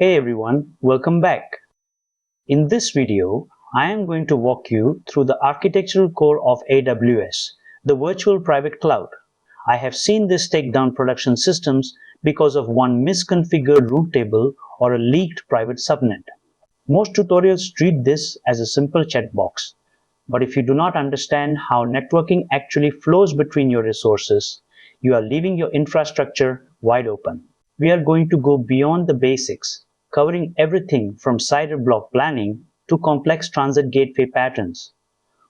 Hey everyone, welcome back. In this video, I am going to walk you through the architectural core of AWS, the virtual private cloud. I have seen this take down production systems because of one misconfigured route table or a leaked private subnet. Most tutorials treat this as a simple checkbox, but if you do not understand how networking actually flows between your resources, you are leaving your infrastructure wide open. We are going to go beyond the basics, covering everything from CIDR block planning to complex transit gateway patterns.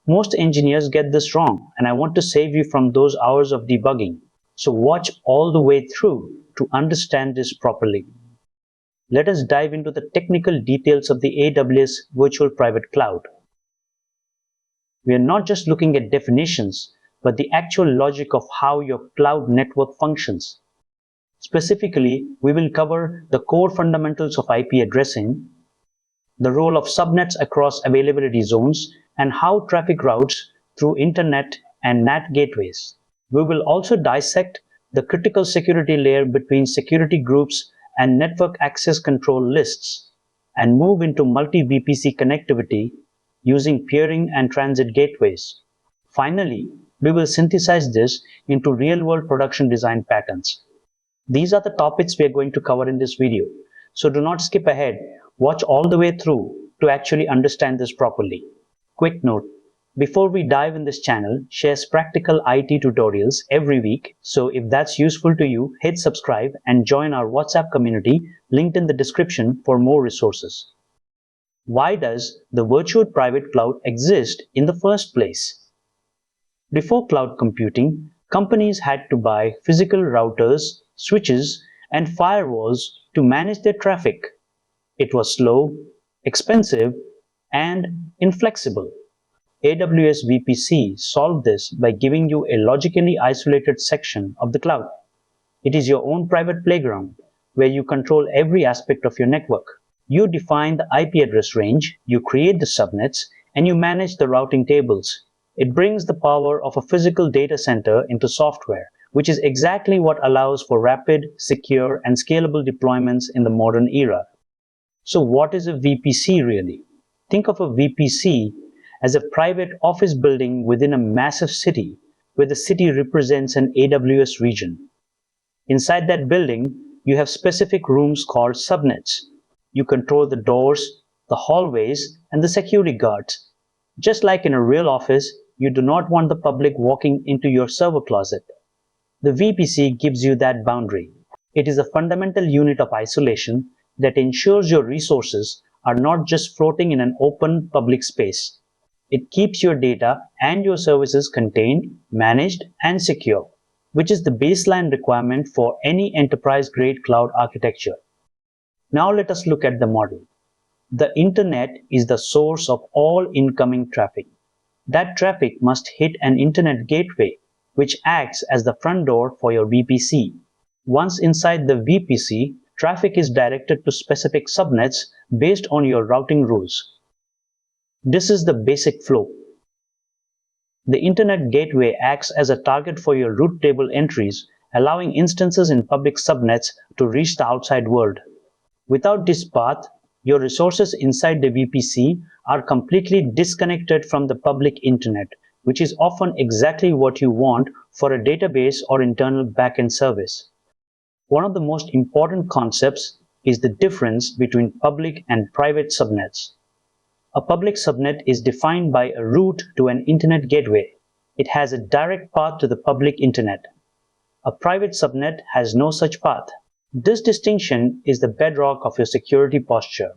Most engineers get this wrong, and I want to save you from those hours of debugging. So watch all the way through to understand this properly. Let us dive into the technical details of the AWS Virtual Private Cloud. We are not just looking at definitions, but the actual logic of how your cloud network functions. Specifically, we will cover the core fundamentals of IP addressing, the role of subnets across availability zones, and how traffic routes through internet and NAT gateways. We will also dissect the critical security layer between security groups and network access control lists, and move into multi-VPC connectivity using peering and transit gateways. Finally, we will synthesize this into real-world production design patterns. These are the topics we are going to cover in this video, so do not skip ahead. Watch all the way through to actually understand this properly. Quick note, before we dive in, this channel shares practical IT tutorials every week, so if that's useful to you, hit subscribe and join our WhatsApp community linked in the description for more resources. Why does the virtual private cloud exist in the first place? Before cloud computing, companies had to buy physical routers, switches, and firewalls to manage their traffic. It was slow, expensive, and inflexible. AWS VPC solved this by giving you a logically isolated section of the cloud. It is your own private playground where you control every aspect of your network. You define the IP address range, you create the subnets, and you manage the routing tables. It brings the power of a physical data center into software, which is exactly what allows for rapid, secure, and scalable deployments in the modern era. So what is a VPC really? Think of a VPC as a private office building within a massive city, where the city represents an AWS region. Inside that building, you have specific rooms called subnets. You control the doors, the hallways, and the security guards. Just like in a real office, you do not want the public walking into your server closet. The VPC gives you that boundary. It is a fundamental unit of isolation that ensures your resources are not just floating in an open public space. It keeps your data and your services contained, managed, and secure, which is the baseline requirement for any enterprise-grade cloud architecture. Now let us look at the model. The internet is the source of all incoming traffic. That traffic must hit an internet gateway, which acts as the front door for your VPC. Once inside the VPC, traffic is directed to specific subnets based on your routing rules. This is the basic flow. The internet gateway acts as a target for your route table entries, allowing instances in public subnets to reach the outside world. Without this path, your resources inside the VPC are completely disconnected from the public internet, which is often exactly what you want for a database or internal backend service. One of the most important concepts is the difference between public and private subnets. A public subnet is defined by a route to an internet gateway. It has a direct path to the public internet. A private subnet has no such path. This distinction is the bedrock of your security posture.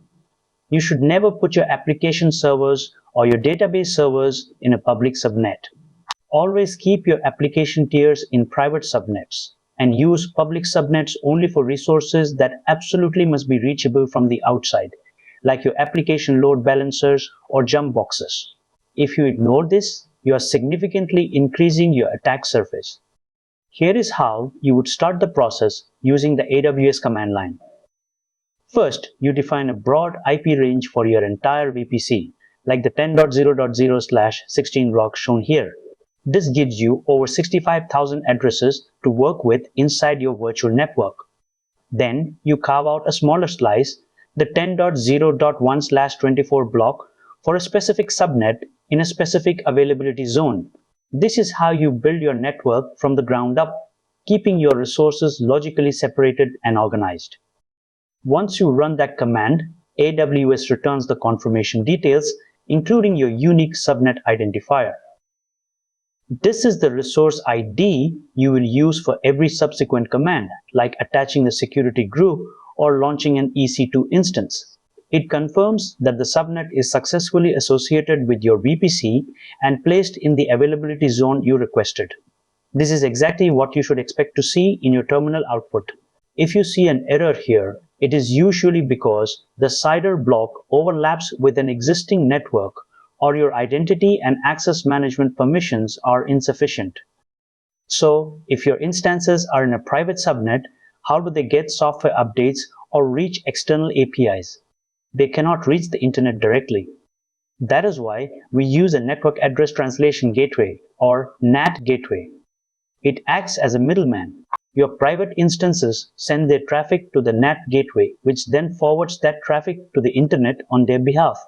You should never put your application servers or your database servers in a public subnet. Always keep your application tiers in private subnets and use public subnets only for resources that absolutely must be reachable from the outside, like your application load balancers or jump boxes. If you ignore this, you are significantly increasing your attack surface. Here is how you would start the process using the AWS command line. First, you define a broad IP range for your entire VPC, like the 10.0.0/16 blocks shown here. This gives you over 65,000 addresses to work with inside your virtual network. Then, you carve out a smaller slice the 10.0.1/24 block for a specific subnet in a specific availability zone. This is how you build your network from the ground up, keeping your resources logically separated and organized. Once you run that command, AWS returns the confirmation details, including your unique subnet identifier. This is the resource ID you will use for every subsequent command, like attaching a security group or launching an EC2 instance. It confirms that the subnet is successfully associated with your VPC and placed in the availability zone you requested. This is exactly what you should expect to see in your terminal output. If you see an error here, it is usually because the CIDR block overlaps with an existing network, or your identity and access management permissions are insufficient. So, if your instances are in a private subnet, how do they get software updates or reach external APIs? They cannot reach the internet directly. That is why we use a Network Address Translation Gateway, or NAT gateway. It acts as a middleman. Your private instances send their traffic to the NAT gateway, which then forwards that traffic to the internet on their behalf.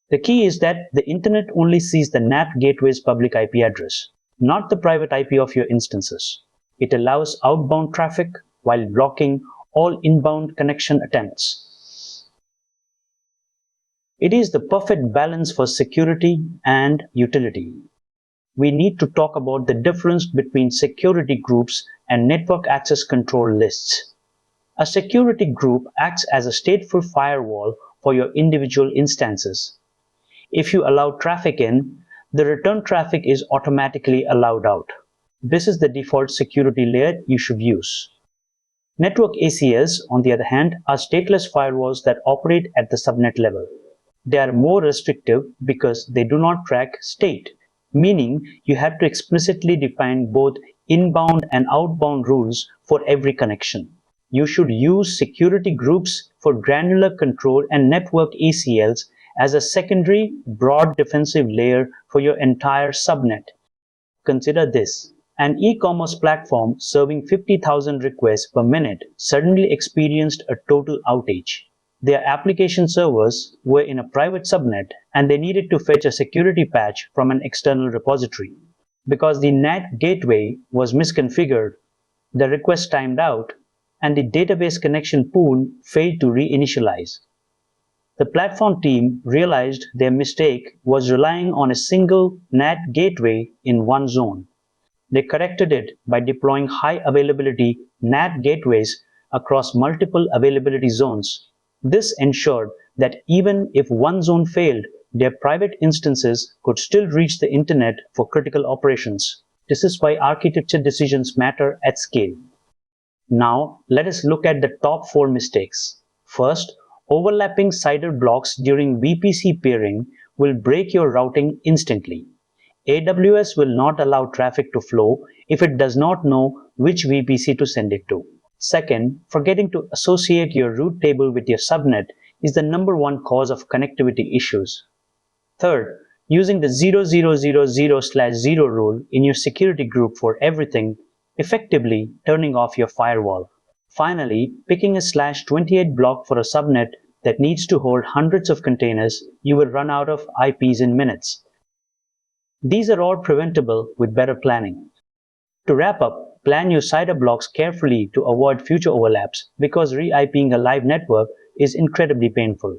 The key is that the internet only sees the NAT gateway's public IP address, not the private IP of your instances. It allows outbound traffic while blocking all inbound connection attempts. It is the perfect balance for security and utility. We need to talk about the difference between security groups and network access control lists. A security group acts as a stateful firewall for your individual instances. If you allow traffic in, the return traffic is automatically allowed out. This is the default security layer you should use. Network ACLs, on the other hand, are stateless firewalls that operate at the subnet level. They are more restrictive because they do not track state, meaning you have to explicitly define both inbound and outbound rules for every connection. You should use security groups for granular control and network ACLs as a secondary, broad defensive layer for your entire subnet. Consider this. An e-commerce platform serving 50,000 requests per minute suddenly experienced a total outage. Their application servers were in a private subnet and they needed to fetch a security patch from an external repository. Because the NAT gateway was misconfigured, the request timed out and the database connection pool failed to reinitialize. The platform team realized their mistake was relying on a single NAT gateway in one zone. They corrected it by deploying high availability NAT gateways across multiple availability zones. This ensured that even if one zone failed, their private instances could still reach the internet for critical operations. This is why architecture decisions matter at scale. Now, let us look at the top 4 mistakes. First, overlapping CIDR blocks during VPC peering will break your routing instantly. AWS will not allow traffic to flow if it does not know which VPC to send it to. Second, forgetting to associate your route table with your subnet is the #1 cause of connectivity issues. Third, using the 0000/0 rule in your security group for everything, effectively turning off your firewall. Finally, picking a /28 block for a subnet that needs to hold hundreds of containers, you will run out of IPs in minutes. These are all preventable with better planning. To wrap up, plan your CIDR blocks carefully to avoid future overlaps because re-IPing a live network is incredibly painful.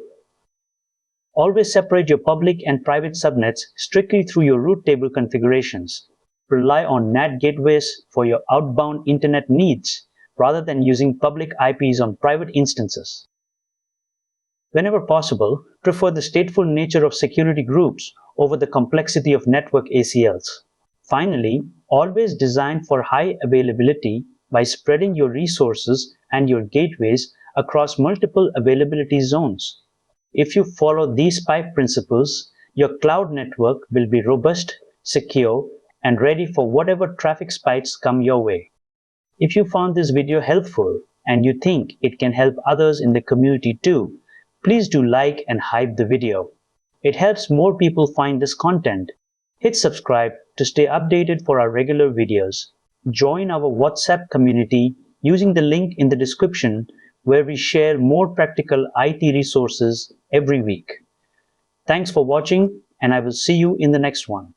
Always separate your public and private subnets strictly through your route table configurations. Rely on NAT gateways for your outbound internet needs rather than using public IPs on private instances. Whenever possible, prefer the stateful nature of security groups over the complexity of network ACLs. Finally, always design for high availability by spreading your resources and your gateways across multiple availability zones. If you follow these 5 principles, your cloud network will be robust, secure, and ready for whatever traffic spikes come your way. If you found this video helpful and you think it can help others in the community too, please do like and hype the video. It helps more people find this content. Hit subscribe to stay updated for our regular videos. Join our WhatsApp community using the link in the description where we share more practical IT resources every week. Thanks for watching, and I will see you in the next one.